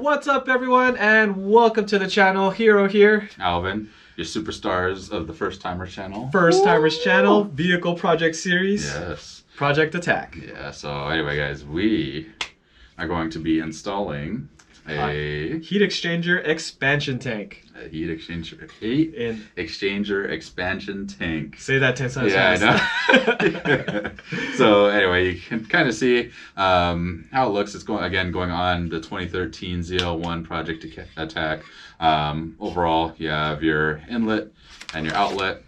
What's up, everyone, and welcome to the channel. Hero here. Alvin, your superstars of the First Timers channel. First Timers channel, vehicle project series. Yes. Project Attack. Yeah, so anyway, guys, we are going to be installing a heat exchanger expansion tank. A heat exchanger expansion tank. Say that 10 times yeah, fast. I know. So anyway, you can kind of see how it looks. It's going on the 2013 ZL1 Project Attack. Overall, you have your inlet and your outlet.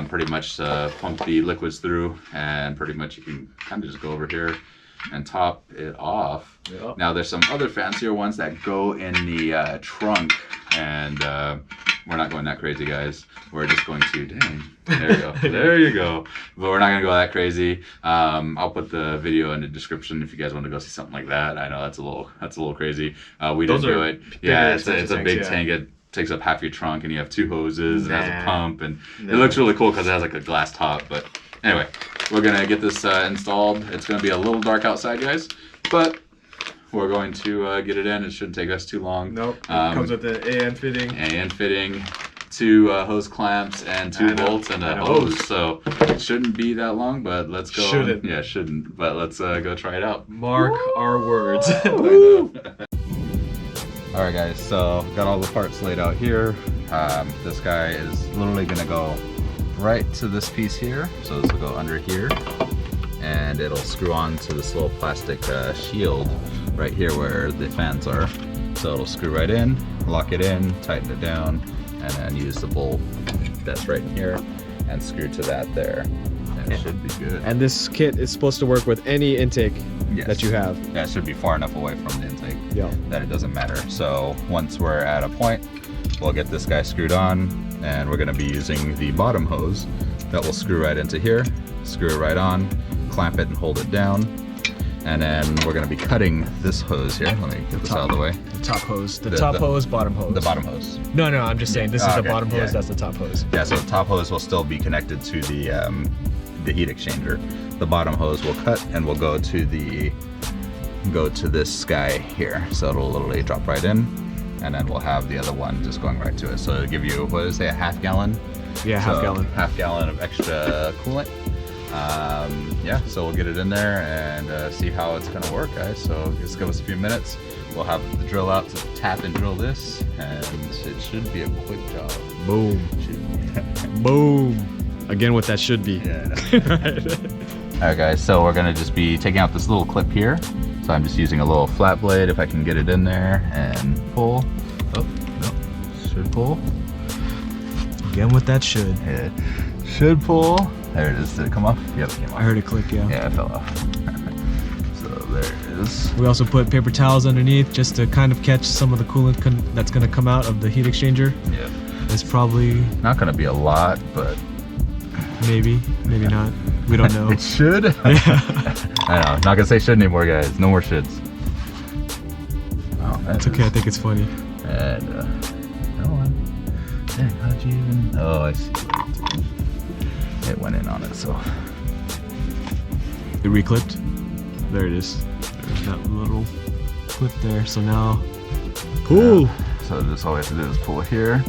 Pretty much pump the liquids through, and pretty much you can kind of just go over here and top it off. Yep. Now there's some other fancier ones that go in the trunk, and we're not going that crazy, guys. We're just going to, dang, there you go, there you go. But we're not gonna go that crazy. I'll put the video in the description if you guys want to go see something like that. I know that's a little crazy. We didn't do it. Yeah, it's a big tank. It takes up half your trunk, and you have two hoses. It has a pump, and it looks really cool because it has like a glass top. But anyway, we're gonna get this installed. It's gonna be a little dark outside, guys, but we're going to get it in. It shouldn't take us too long. Nope. It comes with the AN fitting. AN fitting, 2 hose clamps, and 2 bolts and a hose. So it shouldn't be that long, but let's go. Shouldn't. Yeah, shouldn't. But let's go try it out. Mark our words. All right, guys. So got all the parts laid out here. This guy is literally gonna go right to this piece here. So this will go under here, and it'll screw on to this little plastic shield right here where the fans are. So it'll screw right in, lock it in, tighten it down, and then use the bolt that's right in here and screw to that there. And it should be good. And this kit is supposed to work with any intake that you have. Yeah, it should be far enough away from the intake that it doesn't matter. So once we're at a point, we'll get this guy screwed on, and we're gonna be using the bottom hose that will screw right into here, screw it right on, clamp it and hold it down. And then we're gonna be cutting this hose here. Let me get this out of the way. The top hose. The top hose, bottom hose. The bottom hose. No, I'm just saying this is the bottom hose, that's the top hose. Yeah, so the top hose will still be connected to the heat exchanger. The bottom hose will cut and will go to this guy here. So it'll literally drop right in, and then we'll have the other one just going right to it. So it'll give you, what did it say, a half gallon? Yeah, half gallon of extra coolant. Yeah, so we'll get it in there and see how it's gonna work, guys. So just give us a few minutes. We'll have the drill out to tap and drill this, and it should be a quick job. Boom. Boom. Again, what that should be. Yeah, All right, guys, so we're gonna just be taking out this little clip here. So I'm just using a little flat blade, if I can get it in there, and pull. Oh, no, should pull. Again, what that should. Yeah, should pull. There it is. Did it come off? Yep, it came off. I heard it click, yeah. Yeah, it fell off. So there it is. We also put paper towels underneath just to kind of catch some of the coolant that's going to come out of the heat exchanger. Yeah. It's probably... not going to be a lot, but... maybe not. We don't know. It should? Yeah. I know. Not going to say should anymore, guys. No more shoulds. Oh, that's okay. I think it's funny. And, no one. Dang, how'd you even... oh, I see. It went in on it, so. It reclipped. There it is. There's that little clip there. So now, pull. Yeah. So just all we have to do is pull here.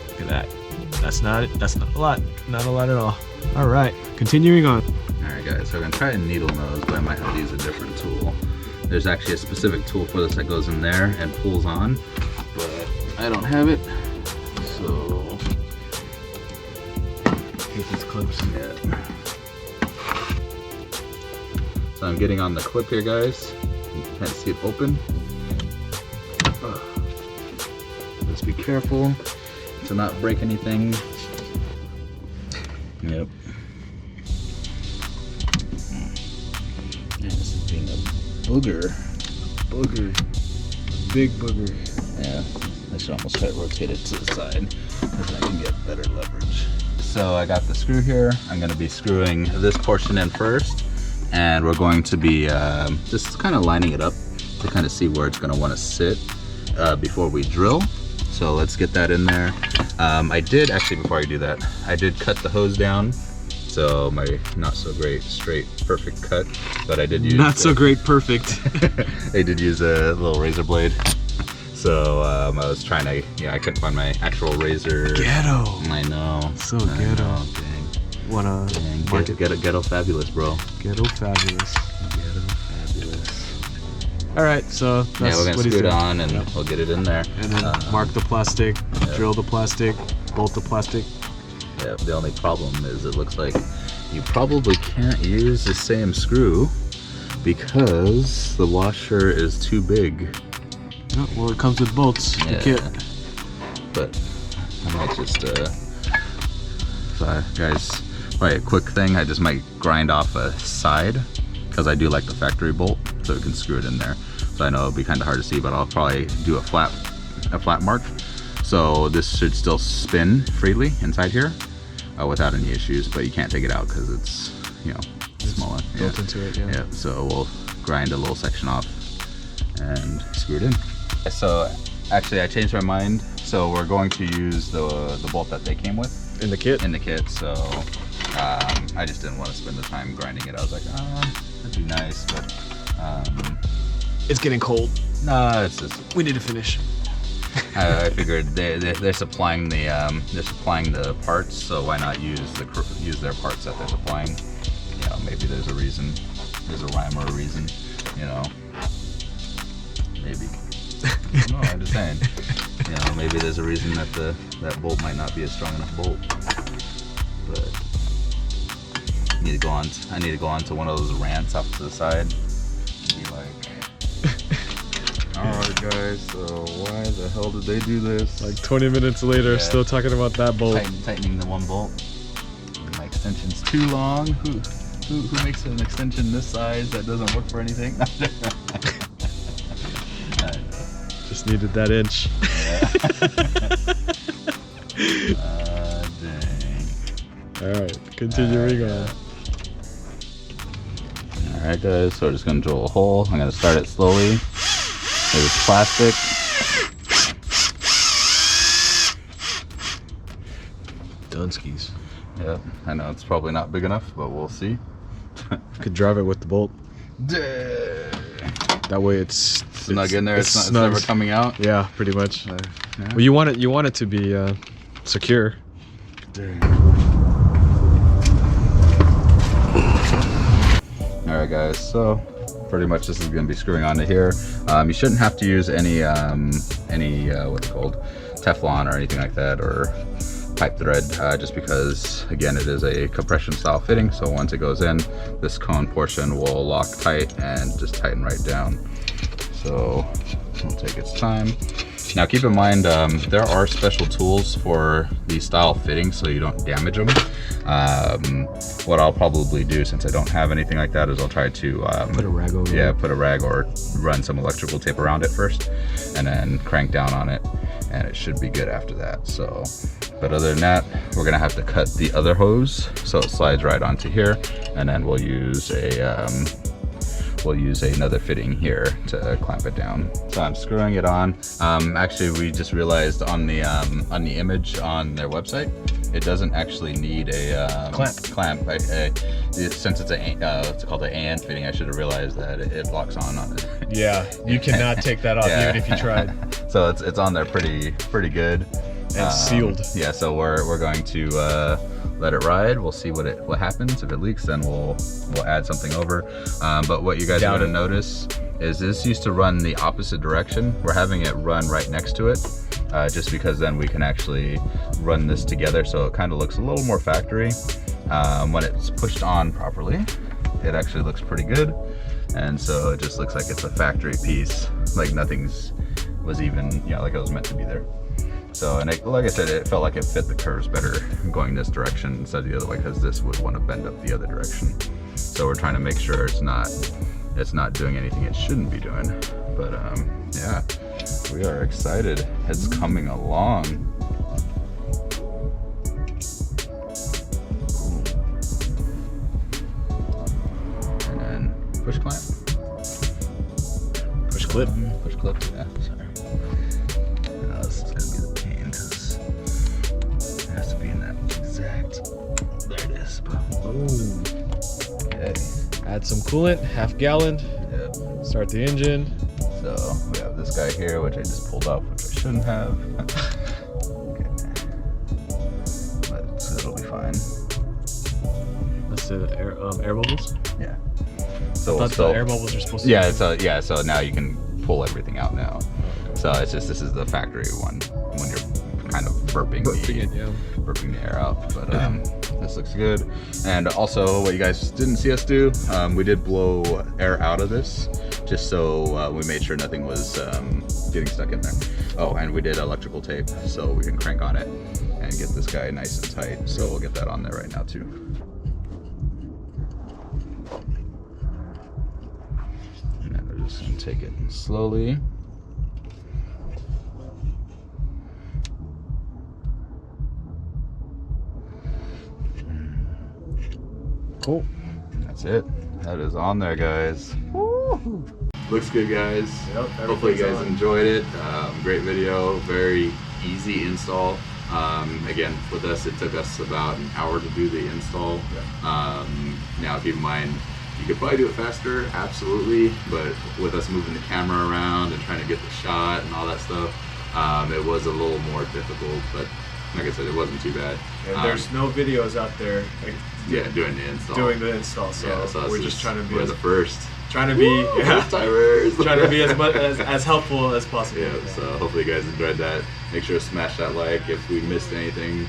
Look at that. That's not it. That's not a lot. Not a lot at all. All right, continuing on. All right, guys. So I'm gonna try a needle nose, but I might have to use a different tool. There's actually a specific tool for this that goes in there and pulls on, but I don't have it. So. These clips. Yeah. So I'm getting on the clip here, guys. You can kind of see it open. Just be careful to not break anything. Yep. Yeah, this is being a booger. Booger. Big booger. Yeah. I should almost try to rotate it to the side because I can get better leverage. So I got the screw here. I'm going to be screwing this portion in first, and we're going to be just kind of lining it up to kind of see where it's going to want to sit before we drill. So let's get that in there. I did actually, before I do that, I did cut the hose down so my not so great straight perfect cut, but I did use not so great perfect. I did use a little razor blade. So I was trying to, I couldn't find my actual razor. Ghetto. I know. So ghetto. Dang. Wanna mark it? Ghetto fabulous, bro. Ghetto fabulous. Ghetto fabulous. All right, so that's we're gonna what he's screw it doing. on and we'll get it in there. And then mark the plastic, drill the plastic, bolt the plastic. Yeah, the only problem is it looks like you probably can't use the same screw because the washer is too big. Oh, well, it comes with bolts, the kit. But I might just, so guys, probably a quick thing, I just might grind off a side because I do like the factory bolt, so we can screw it in there. So I know it'll be kind of hard to see, but I'll probably do a flat mark. So this should still spin freely inside here without any issues, but you can't take it out because it's, smaller. Built into it, yeah. Yeah, so we'll grind a little section off and screw it in. So actually I changed my mind. So we're going to use the bolt that they came with. In the kit? In the kit, so I just didn't want to spend the time grinding it. I was like, that'd be nice, but it's getting cold. No, it's just we need to finish. I figured they're supplying the parts, so why not use their parts that they're supplying? Maybe there's a reason, there's a rhyme or a reason, maybe. No, I'm just saying. Maybe there's a reason that that bolt might not be a strong enough bolt. But I need to go on to one of those rants off to the side. Be like, alright guys, so why the hell did they do this? Like 20 minutes later, still talking about that bolt. Tightening the one bolt. My extension's too long. Who makes an extension this size that doesn't work for anything? Just needed that inch. Dang. Alright, continuing on. Alright guys, so we're just going to drill a hole. I'm going to start it slowly. There's plastic. Dunskies. Yeah, I know it's probably not big enough, but we'll see. Could drive it with the bolt. That way it's snug in there. It's never coming out. Yeah, pretty much. Yeah. Well, you want it to be secure. All right, guys. So pretty much this is going to be screwing onto here. You shouldn't have to use any what's it called, Teflon or anything like that, or pipe thread, just because again it is a compression style fitting, so once it goes in, this cone portion will lock tight and just tighten right down. So it'll take its time. Now keep in mind, there are special tools for these style fittings so you don't damage them. What I'll probably do, since I don't have anything like that, is I'll try to put a rag over it. Yeah, put a rag or run some electrical tape around it first and then crank down on it, and it should be good after that. So, but other than that, we're gonna have to cut the other hose so it slides right onto here, and then we'll use another fitting here to clamp it down. So I'm screwing it on. Actually, we just realized on the image on their website, it doesn't actually need a clamp. Since it's called an AN fitting, I should have realized that it locks on it. Yeah, you cannot take that off even if you tried. So it's on there pretty good. And sealed. Yeah, so we're going to let it ride. We'll see what happens. If it leaks, then we'll add something over. But what you guys are going to notice is this used to run the opposite direction. We're having it run right next to it, just because then we can actually run this together, so it kind of looks a little more factory. When it's pushed on properly, it actually looks pretty good, and so it just looks like it's a factory piece, like nothing's was even, like it was meant to be there. So, and like I said, it felt like it fit the curves better going this direction instead of the other way, because this would want to bend up the other direction. So we're trying to make sure it's not doing anything it shouldn't be doing. But yeah, we are excited. It's coming along. And then push clamp. Push clip. Push clip. Yeah, sorry. This is gonna be the pain because it has to be in that exact. There it is. Boom. Add some coolant, half gallon. Yep. Start the engine. So we have this guy here, which I just pulled off, which I shouldn't have. Okay. But it'll be fine. That's the air bubbles. Yeah. So I thought the air bubbles are supposed to. Yeah. So now you can pull everything out now. So it's just, this is the factory one when you're kind of burping the air out. But this looks good. And also, what you guys didn't see us do, we did blow air out of this, just so we made sure nothing was getting stuck in there. Oh, and we did electrical tape, so we can crank on it and get this guy nice and tight. So we'll get that on there right now too. And then we're just gonna take it slowly. Cool. That's it. That is on there, guys. Woo! Looks good, guys. Yep, hopefully you guys enjoyed it. Great video, very easy install. Again, with us, it took us about an hour to do the install. Yeah. Now, keep in mind, you could probably do it faster, absolutely, but with us moving the camera around and trying to get the shot and all that stuff, it was a little more difficult, but like I said, it wasn't too bad. And there's no videos out there. Doing the install. So we're just trying to be. We're the first. Trying to be, first timers. Trying to be as helpful as possible. Yeah. So hopefully you guys enjoyed that. Make sure to smash that like. If we missed anything,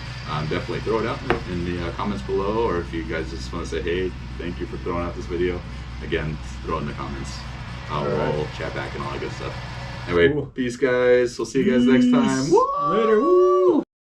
definitely throw it out in the comments below. Or if you guys just want to say, hey, thank you for throwing out this video, again, throw it in the comments. We'll chat back and all that good stuff. Anyway, peace, guys. We'll see you guys next time. Later. Woo!